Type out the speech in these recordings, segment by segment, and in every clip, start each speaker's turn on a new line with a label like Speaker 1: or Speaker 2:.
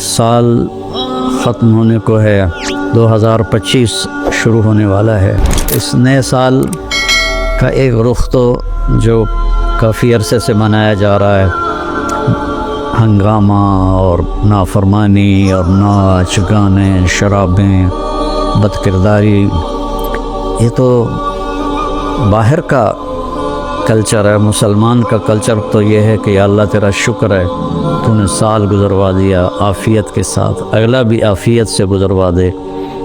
Speaker 1: سال ختم ہونے کو ہے، 2025 شروع ہونے والا ہے۔ اس نئے سال کا ایک رخ تو جو کافی عرصے سے منایا جا رہا ہے، ہنگامہ اور نافرمانی اور ناچ گانے، شرابیں، بد کرداری، یہ تو باہر کا کلچر ہے۔ مسلمان کا کلچر تو یہ ہے کہ یا اللہ تیرا شکر ہے تو نے سال گزروا دیا عافیت کے ساتھ، اگلا بھی عافیت سے گزروا دے،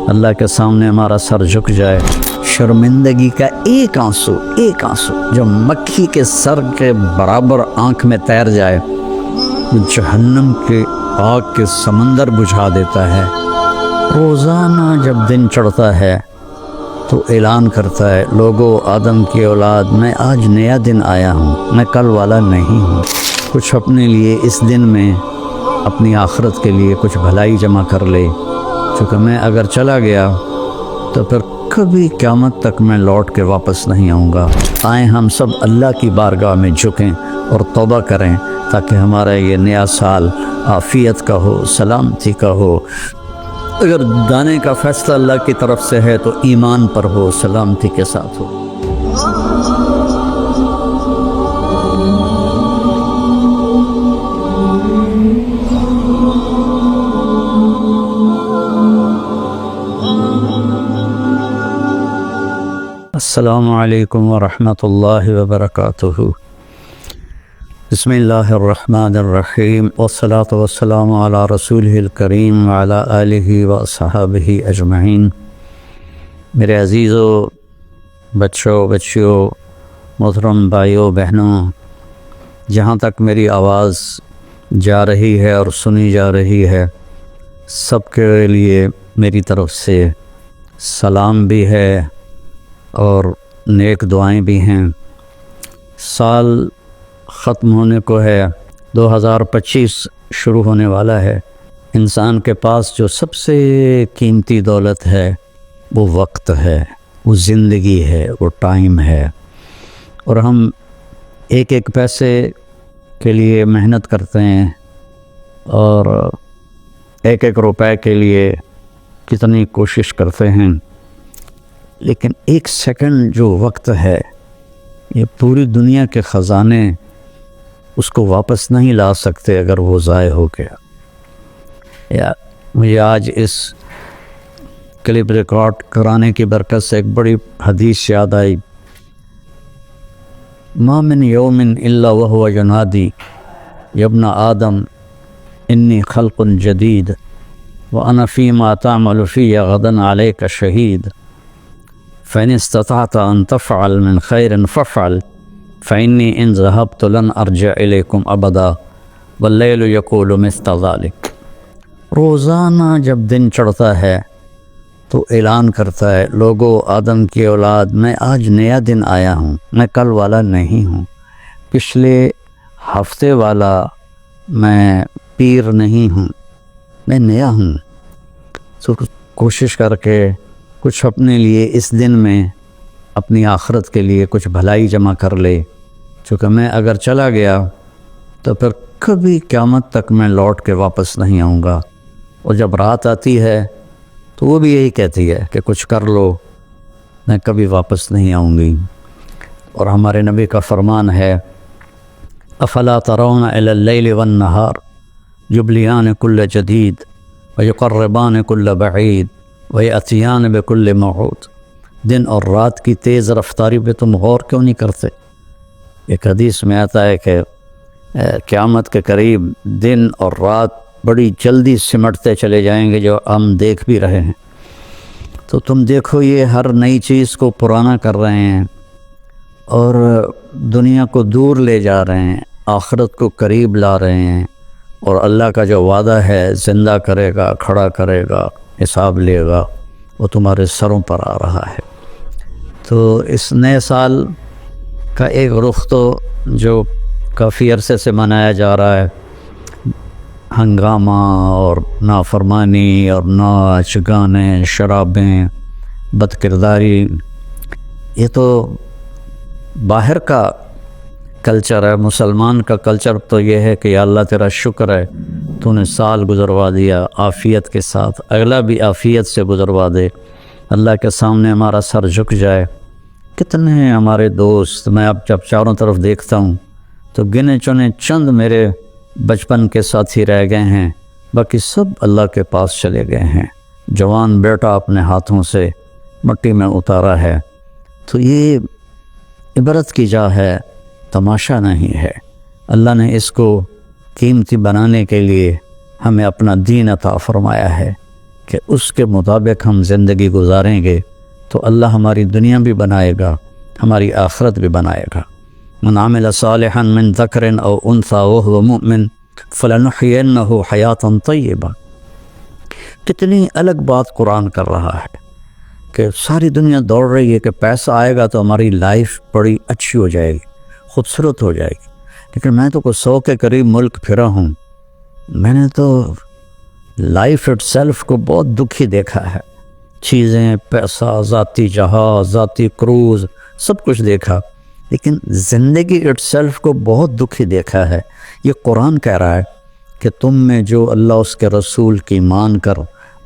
Speaker 1: اللہ کے سامنے ہمارا سر جھک جائے۔ شرمندگی کا ایک آنسو جو مکھی کے سر کے برابر آنکھ میں تیر جائے، جہنم کے آگ کے سمندر بجھا دیتا ہے۔ روزانہ جب دن چڑھتا ہے تو اعلان کرتا ہے، لوگو آدم کی اولاد، میں آج نیا دن آیا ہوں، میں کل والا نہیں ہوں۔ کچھ اپنے لیے اس دن میں، اپنی آخرت کے لیے کچھ بھلائی جمع کر لے، چونکہ میں اگر چلا گیا تو پھر کبھی قیامت تک میں لوٹ کے واپس نہیں آؤں گا۔ آئیں ہم سب اللہ کی بارگاہ میں جھکیں اور توبہ کریں تاکہ ہمارا یہ نیا سال عافیت کا ہو، سلامتی کا ہو۔ اگر دانے کا فیصلہ اللہ کی طرف سے ہے تو ایمان پر ہو، سلامتی کے ساتھ ہو۔ السلام علیکم ورحمۃ اللہ وبرکاتہ۔ بسم اللہ الرحمن الرحیم، والصلاة والسلام علی رسولہ الکریم وعلی آلہ واصحابہ اجمعین۔ میرے عزیزو، بچوں، بچیوں، محترم بھائیوں، بہنوں، جہاں تک میری آواز جا رہی ہے اور سنی جا رہی ہے، سب کے لیے میری طرف سے سلام بھی ہے اور نیک دعائیں بھی ہیں۔ سال ختم ہونے کو ہے، 2025 شروع ہونے والا ہے۔ انسان کے پاس جو سب سے قیمتی دولت ہے وہ وقت ہے، وہ زندگی ہے، وہ ٹائم ہے، اور ہم ایک ایک پیسے کے لیے محنت کرتے ہیں اور ایک ایک روپے کے لیے کتنی کوشش کرتے ہیں، لیکن ایک سیکنڈ جو وقت ہے، یہ پوری دنیا کے خزانے اس کو واپس نہیں لا سکتے اگر وہ ضائع ہو گیا۔ مجھے آج اس کلپ ریکارڈ کرانے کی برکت سے ایک بڑی حدیث یاد آئی۔ ما من یوم الا وهو ینادی یا ابن آدم انی خلق جدید وانا فیما تعمل فی غدا علیک شہید فإن استطعت أن تفعل من خير فافعل فإني إن ذهبت لن أرجع إليكم أبدا والليل يقول مثل ذلك۔ روزانہ جب دن چڑھتا ہے تو اعلان کرتا ہے، لوگو آدم کی اولاد، میں آج نیا دن آیا ہوں، میں کل والا نہیں ہوں، پچھلے ہفتے والا میں پیر نہیں ہوں، میں نیا ہوں۔ تو کوشش کر کے کچھ اپنے لیے اس دن میں، اپنی آخرت کے لیے کچھ بھلائی جمع کر لے، چونکہ میں اگر چلا گیا تو پھر کبھی قیامت تک میں لوٹ کے واپس نہیں آؤں گا۔ اور جب رات آتی ہے تو وہ بھی یہی کہتی ہے کہ کچھ کر لو، میں کبھی واپس نہیں آؤں گی۔ اور ہمارے نبی کا فرمان ہے، افلا ترون الی اللیل والنہار یبلیان کل جدید ویقربان کل بعید وَيَأْتِيَانِ بِكُلِّ مَوْعُودٍ۔ دن اور رات کی تیز رفتاری پہ تم غور کیوں نہیں کرتے؟ ایک حدیث میں آتا ہے کہ قیامت کے قریب دن اور رات بڑی جلدی سمٹتے چلے جائیں گے، جو ہم دیکھ بھی رہے ہیں۔ تو تم دیکھو، یہ ہر نئی چیز کو پرانا کر رہے ہیں اور دنیا کو دور لے جا رہے ہیں، آخرت کو قریب لا رہے ہیں، اور اللہ کا جو وعدہ ہے، زندہ کرے گا، کھڑا کرے گا، حساب لے گا، وہ تمہارے سروں پر آ رہا ہے۔ تو اس نئے سال کا ایک رخ تو جو کافی عرصے سے منایا جا رہا ہے، ہنگامہ اور نافرمانی اور ناچ گانے، شرابیں، بد کرداری، یہ تو باہر کا کلچر ہے مسلمان کا کلچر تو یہ ہے کہ یا اللہ تیرا شکر ہے تو نے سال گزروا دیا عافیت کے ساتھ، اگلا بھی عافیت سے گزروا دے، اللہ کے سامنے ہمارا سر جھک جائے۔ کتنے ہیں ہمارے دوست، میں اب جب چاروں طرف دیکھتا ہوں تو گنے چنے چند میرے بچپن کے ساتھی رہ گئے ہیں، باقی سب اللہ کے پاس چلے گئے ہیں۔ جوان بیٹا اپنے ہاتھوں سے مٹی میں اتارا ہے۔ تو یہ عبرت کی جا ہے، تماشا نہیں ہے۔ اللہ نے اس کو قیمتی بنانے کے لیے ہمیں اپنا دین عطا فرمایا ہے کہ اس کے مطابق ہم زندگی گزاریں گے تو اللہ ہماری دنیا بھی بنائے گا، ہماری آخرت بھی بنائے گا۔ من عمل صالحا من ذکر او انثی وهو مؤمن فلنحینہ حیاتا طیبہ۔ کتنی الگ بات قرآن کر رہا ہے کہ ساری دنیا دوڑ رہی ہے کہ پیسہ آئے گا تو ہماری لائف بڑی اچھی ہو جائے گی، خوبصورت ہو جائے گی، لیکن میں تو کوئی 100 کے قریب ملک پھرا ہوں، میں نے تو لائف اٹ سیلف کو بہت دکھی دیکھا ہے۔ چیزیں، پیسہ، ذاتی جہاز، ذاتی کروز، سب کچھ دیکھا، لیکن زندگی اٹ سیلف کو بہت دکھی دیکھا ہے۔ یہ قرآن کہہ رہا ہے کہ تم میں جو اللہ اس کے رسول کی مان کر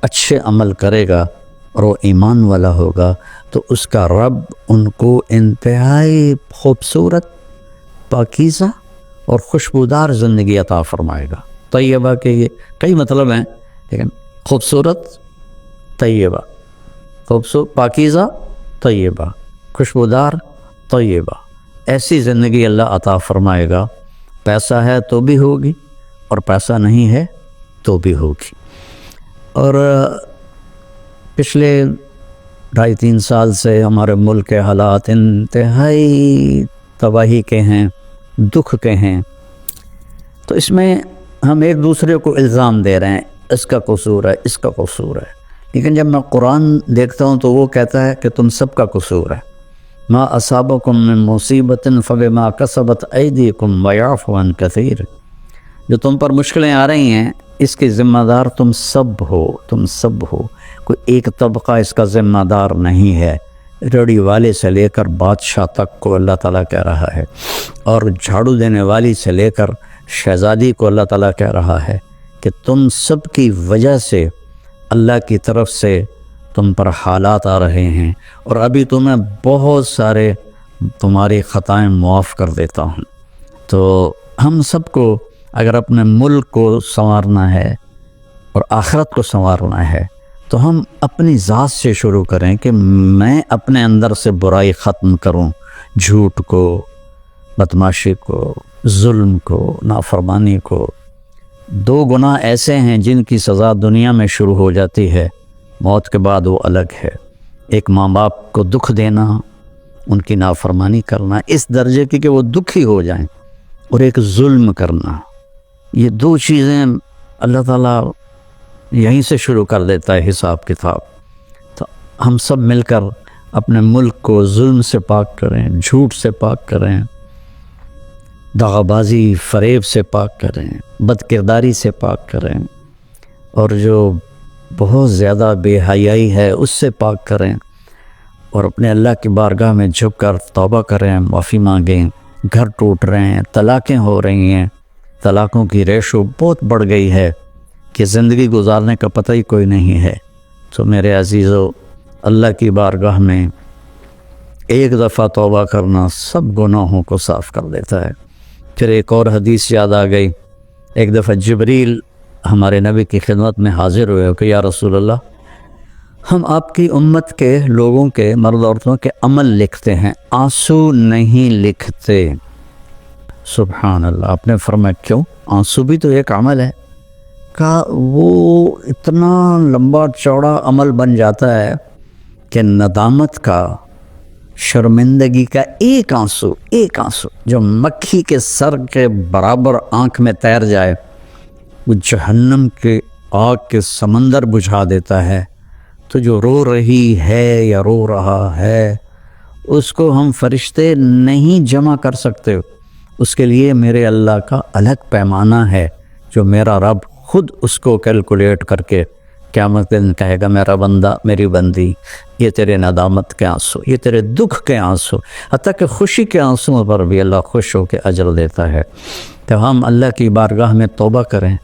Speaker 1: اچھے عمل کرے گا اور وہ ایمان والا ہوگا تو اس کا رب ان کو انتہائی خوبصورت، پاکیزہ اور خوشبودار زندگی عطا فرمائے گا۔ طیبہ کے یہ کئی مطلب ہیں، لیکن خوبصورت، طیبہ، خوبصورت، پاکیزہ، طیبہ، خوشبودار، طیبہ، ایسی زندگی اللہ عطا فرمائے گا۔ پیسہ ہے تو بھی ہوگی اور پیسہ نہیں ہے تو بھی ہوگی۔ اور پچھلے 2.5-3 سال سے ہمارے ملک کے حالات انتہائی تباہی کے ہیں، دکھ کے ہیں، تو اس میں ہم ایک دوسرے کو الزام دے رہے ہیں، اس کا قصور ہے، اس کا قصور ہے، لیکن جب میں قرآن دیکھتا ہوں تو وہ کہتا ہے کہ تم سب کا قصور ہے۔ ما اصابکم من مصیبت فبما کسبت ایدیکم ویعفو عن کثیر۔ جو تم پر مشکلیں آ رہی ہیں اس کے ذمہ دار تم سب ہو، تم سب ہو، کوئی ایک طبقہ اس کا ذمہ دار نہیں ہے۔ ریڑھی والے سے لے کر بادشاہ تک کو اللہ تعالیٰ کہہ رہا ہے، اور جھاڑو دینے والی سے لے کر شہزادی کو اللہ تعالیٰ کہہ رہا ہے کہ تم سب کی وجہ سے اللہ کی طرف سے تم پر حالات آ رہے ہیں، اور ابھی تو میں بہت سارے تمہاری خطائیں معاف کر دیتا ہوں۔ تو ہم سب کو اگر اپنے ملک کو سنوارنا ہے اور آخرت کو سنوارنا ہے تو ہم اپنی ذات سے شروع کریں کہ میں اپنے اندر سے برائی ختم کروں، جھوٹ کو، بدمعاشی کو، ظلم کو، نافرمانی کو۔ 2 گناہ ایسے ہیں جن کی سزا دنیا میں شروع ہو جاتی ہے، موت کے بعد وہ الگ ہے۔ ایک ماں باپ کو دکھ دینا، ان کی نافرمانی کرنا اس درجے کی کہ وہ دکھی ہو جائیں، اور ایک ظلم کرنا، یہ 2 چیزیں اللہ تعالیٰ یہیں سے شروع کر دیتا ہے حساب کتاب۔ تو ہم سب مل کر اپنے ملک کو ظلم سے پاک کریں، جھوٹ سے پاک کریں، دغا بازی، فریب سے پاک کریں، بد کرداری سے پاک کریں، اور جو بہت زیادہ بے حیائی ہے اس سے پاک کریں، اور اپنے اللہ کی بارگاہ میں جھک کر توبہ کریں، معافی مانگیں۔ گھر ٹوٹ رہے ہیں، طلاقیں ہو رہی ہیں، طلاقوں کی ریشو بہت بڑھ گئی ہے کہ زندگی گزارنے کا پتہ ہی کوئی نہیں ہے۔ تو میرے عزیزو، اللہ کی بارگاہ میں ایک دفعہ توبہ کرنا سب گناہوں کو صاف کر دیتا ہے۔ پھر ایک اور حدیث یاد آ گئی، ایک دفعہ جبریل ہمارے نبی کی خدمت میں حاضر ہوئے کہ یا رسول اللہ، ہم آپ کی امت کے لوگوں کے، مرد عورتوں کے عمل لکھتے ہیں، آنسو نہیں لکھتے۔ سبحان اللہ۔ آپ نے فرمایا کیوں؟ آنسو بھی تو ایک عمل ہے۔ کہا وہ اتنا لمبا چوڑا عمل بن جاتا ہے کہ ندامت کا، شرمندگی کا ایک آنسو جو مکھی کے سر کے برابر آنکھ میں تیر جائے، وہ جہنم کے آگ کے سمندر بجھا دیتا ہے۔ تو جو رو رہی ہے یا رو رہا ہے اس کو ہم فرشتے نہیں جمع کر سکتے، اس کے لیے میرے اللہ کا الگ پیمانہ ہے جو میرا رب خود اس کو کیلکولیٹ کر کے قیامت کے دن کہے گا میرا بندہ میری بندی یہ تیرے ندامت کے آنسو، یہ تیرے دکھ کے آنسو، حتیٰ کہ خوشی کے آنسوں پر بھی اللہ خوش ہو کے اجر دیتا ہے۔ تو ہم اللہ کی بارگاہ میں توبہ کریں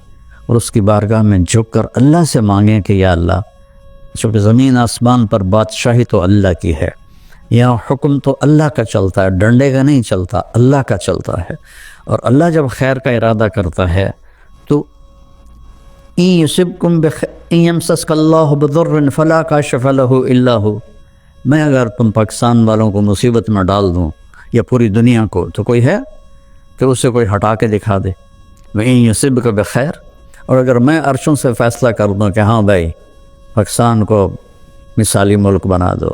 Speaker 1: اور اس کی بارگاہ میں جھک کر اللہ سے مانگیں کہ یا اللہ، چونکہ زمین آسمان پر بادشاہی تو اللہ کی ہے، یہاں حکم تو اللہ کا چلتا ہے، ڈنڈے کا نہیں چلتا، اللہ کا چلتا ہے۔ اور اللہ جب خیر کا ارادہ کرتا ہے تو إِن يَمْسَسْكَ اللَّهُ بِضُرٍّ فَلَا كَاشِفَ لَهُ إِلَّا هُوَ، میں اگر تم پاکستان والوں کو مصیبت میں ڈال دوں یا پوری دنیا کو، تو کوئی ہے کہ اسے کوئی ہٹا کے دکھا دے؟ وَإِن يُصِبْكَ بِخَيْرٍ، اور اگر میں عرشوں سے فیصلہ کر دوں کہ ہاں بھائی پاکستان کو مثالی ملک بنا دو،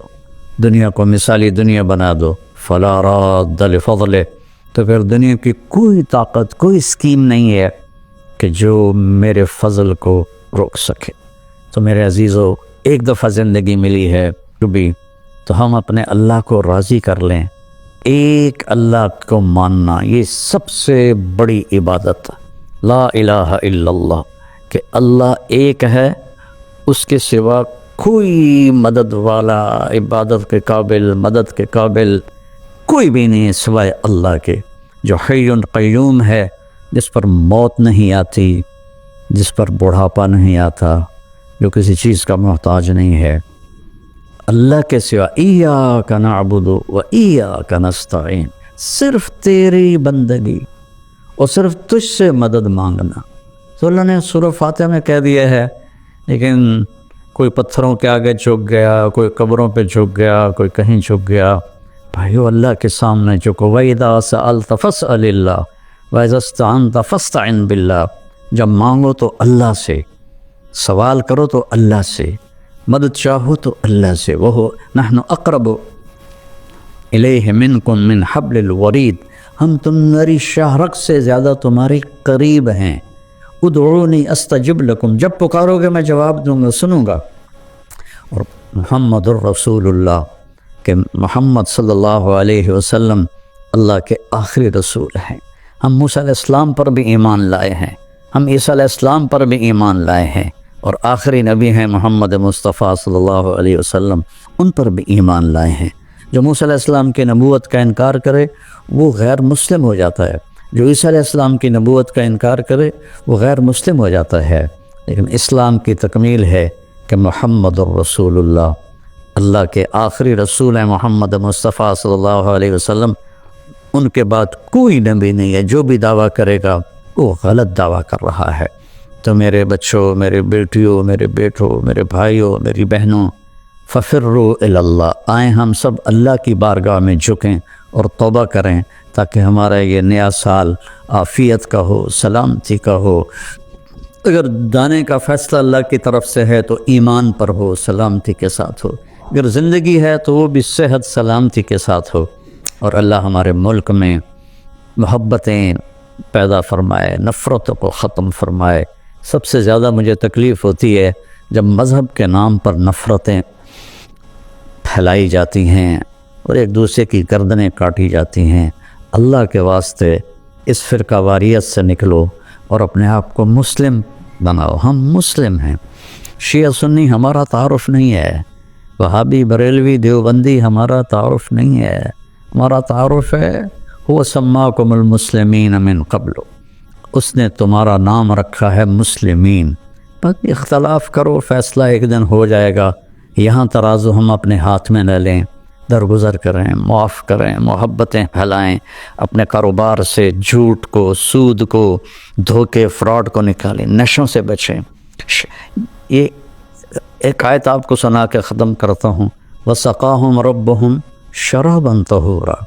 Speaker 1: دنیا کو مثالی دنیا بنا دو، فَلَا رَادَّ لِفَضْلِهِ، تو پھر دنیا کی کوئی طاقت، کوئی اسکیم نہیں ہے کہ جو میرے فضل کو روک سکے۔ تو میرے عزیزو، ایک دفعہ زندگی ملی ہے کبھی، تو ہم اپنے اللہ کو راضی کر لیں۔ ایک اللہ کو ماننا یہ سب سے بڑی عبادت، لا الہ الا اللہ، کہ اللہ ایک ہے، اس کے سوا کوئی مدد والا، عبادت کے قابل، مدد کے قابل کوئی بھی نہیں ہے سوائے اللہ کے، جو حی قیوم ہے، جس پر موت نہیں آتی، جس پر بڑھاپا نہیں آتا، جو کسی چیز کا محتاج نہیں ہے۔ اللہ کے سوا ایاک نعبد و ایاک نستعین، صرف تیری بندگی اور صرف تجھ سے مدد مانگنا۔ تو اللہ نے سورہ فاتحہ میں کہہ دیا ہے، لیکن کوئی پتھروں کے آگے جھک گیا، کوئی قبروں پہ جھک گیا، کوئی کہیں جھک گیا۔ بھائیو، اللہ کے سامنے جھکو۔ وَإِذَا سَأَلْتَ فَاسْأَلِ اللَّهَ وَإِذَا اسْتَعَنْتَ فَاسْتَعِنْ بِاللَّهِ، جب مانگو تو اللہ سے، سوال کرو تو اللہ سے، مدد چاہو تو اللہ سے۔ وَهُوَ نَحْنُ أَقْرَبُ إِلَيْهِ مِنْكُمْ مِنْ حَبْلِ الْوَرِيدِ، ہم تمہاری شاہ رگ سے زیادہ تمہارے قریب ہیں۔ ادعونی استجب لکم، جب پکارو گے میں جواب دوں گا، سنوں گا۔ اور محمد الرسول اللہ، کہ محمد صلی اللہ علیہ وسلم اللہ کے آخری رسول ہیں۔ ہم موسیٰ علیہ السلام پر بھی ایمان لائے ہیں، ہم عیسیٰ علیہ السلام پر بھی ایمان لائے ہیں، اور آخری نبی ہیں محمد مصطفیٰ صلی اللہ علیہ وسلم، ان پر بھی ایمان لائے ہیں۔ جو موسیٰ علیہ السلام کی نبوت کا انکار کرے وہ غیر مسلم ہو جاتا ہے، جو عیسیٰ علیہ السلام کی نبوت کا انکار کرے وہ غیر مسلم ہو جاتا ہے۔ لیکن اسلام کی تکمیل ہے کہ محمد الرسول اللہ، اللہ کے آخری رسول ہیں محمد مصطفیٰ صلی اللہ علیہ وسلم، ان کے بعد کوئی نبی نہیں ہے۔ جو بھی دعویٰ کرے گا وہ غلط دعویٰ کر رہا ہے۔ تو میرے بچوں، میرے بیٹیوں، میرے بیٹوں، میرے بھائیوں، میری بہنوں، ففروا الی اللہ، آئیں ہم سب اللہ کی بارگاہ میں جھکیں اور توبہ کریں، تاکہ ہمارا یہ نیا سال عافیت کا ہو، سلامتی کا ہو۔ اگر دانے کا فیصلہ اللہ کی طرف سے ہے تو ایمان پر ہو، سلامتی کے ساتھ ہو، اگر زندگی ہے تو وہ بھی صحت سلامتی کے ساتھ ہو، اور اللہ ہمارے ملک میں محبتیں پیدا فرمائے، نفرتوں کو ختم فرمائے۔ سب سے زیادہ مجھے تکلیف ہوتی ہے جب مذہب کے نام پر نفرتیں پھیلائی جاتی ہیں اور ایک دوسرے کی گردنیں کاٹی جاتی ہیں۔ اللہ کے واسطے اس فرقہ واریت سے نکلو اور اپنے آپ کو مسلم بناؤ۔ ہم مسلم ہیں، شیعہ سنی ہمارا تعارف نہیں ہے، وہابی بریلوی دیوبندی ہمارا تعارف نہیں ہے، ہمارا تعارف ہے هو سماکم المسلمین من قبل، اس نے تمہارا نام رکھا ہے مسلمین۔ بس اختلاف کرو، فیصلہ ایک دن ہو جائے گا۔ یہاں ترازو ہم اپنے ہاتھ میں نہ لیں، درگزر کریں، معاف کریں، محبتیں پھیلائیں، اپنے کاروبار سے جھوٹ کو، سود کو، دھوکے، فراڈ کو نکالیں، نشوں سے بچیں۔ یہ ایک آیت آپ کو سنا کے ختم کرتا ہوں، وَسَقَاهُمْ رَبُّهُمْ شَرَابًا طَهُورًا،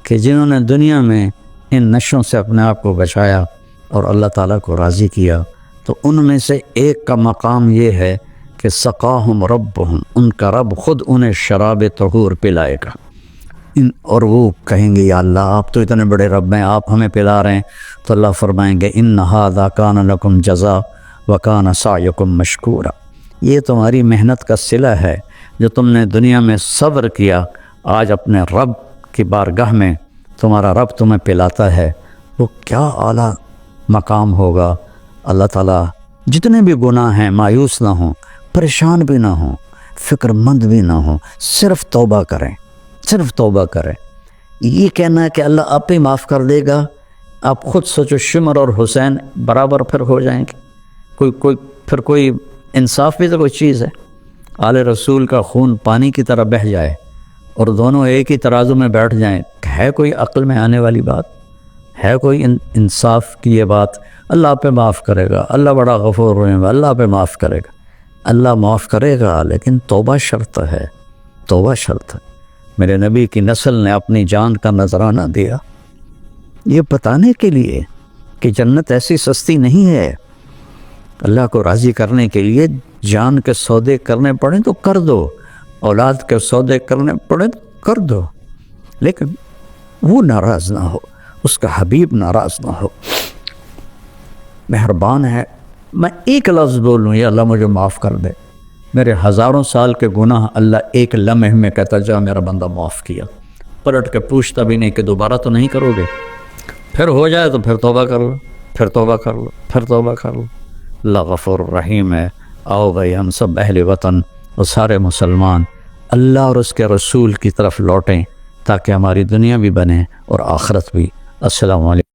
Speaker 1: کہ جنہوں نے دنیا میں ان نشوں سے اپنے آپ کو بچایا اور اللہ تعالیٰ کو راضی کیا، تو ان میں سے ایک کا مقام یہ ہے کہ سقاہم ربہم، ان کا رب خود انہیں شراب طہور پلائے گا، اور وہ کہیں گے یا اللہ آپ تو اتنے بڑے رب ہیں، آپ ہمیں پلا رہے ہیں، تو اللہ فرمائیں گے ان ھذا کان لکم جزاء وکان سعیکم مشکورا، یہ تمہاری محنت کا صلہ ہے، جو تم نے دنیا میں صبر کیا، آج اپنے رب کی بارگاہ میں تمہارا رب تمہیں پلاتا ہے، وہ کیا اعلیٰ مقام ہوگا۔ اللہ تعالیٰ جتنے بھی گناہ ہیں مایوس نہ ہوں، پریشان بھی نہ ہوں، فکر مند بھی نہ ہوں، صرف توبہ کریں، صرف توبہ کریں۔ یہ کہنا ہے کہ اللہ آپ ہی معاف کر دے گا، آپ خود سوچو شمر اور حسین برابر پھر ہو جائیں گے؟ کوئی انصاف بھی تو کوئی چیز ہے؟ آل رسول کا خون پانی کی طرح بہہ جائے اور دونوں ایک ہی ترازو میں بیٹھ جائیں، ہے کوئی عقل میں آنے والی بات؟ ہے کوئی انصاف کی یہ بات؟ اللہ پہ معاف کرے گا، اللہ بڑا غفور رحیم ہے، اللہ پہ معاف کرے گا، اللہ معاف کرے گا، لیکن توبہ شرط ہے، توبہ شرط ہے۔ میرے نبی کی نسل نے اپنی جان کا نذرانہ دیا یہ بتانے کے لیے کہ جنت ایسی سستی نہیں ہے۔ اللہ کو راضی کرنے کے لیے جان کے سودے کرنے پڑیں تو کر دو، اولاد کے سودے کرنے پڑیں تو کر دو، لیکن وہ ناراض نہ ہو، اس کا حبیب ناراض نہ ہو۔ مہربان ہے، میں ایک لفظ بولوں یا اللہ مجھے معاف کر دے، میرے ہزاروں سال کے گناہ اللہ ایک لمحے میں کہتا جا میرا بندہ معاف کیا، پلٹ کے پوچھتا بھی نہیں کہ دوبارہ تو نہیں کرو گے؟ پھر ہو جائے تو پھر توبہ کر لو، پھر توبہ کر لو، پھر توبہ کر لو۔ اللہ غفور رحیم ہے۔ آؤ بھائی ہم سب اہل وطن اور سارے مسلمان اللہ اور اس کے رسول کی طرف لوٹیں تاکہ ہماری دنیا بھی بنے اور آخرت بھی۔ السلام علیکم۔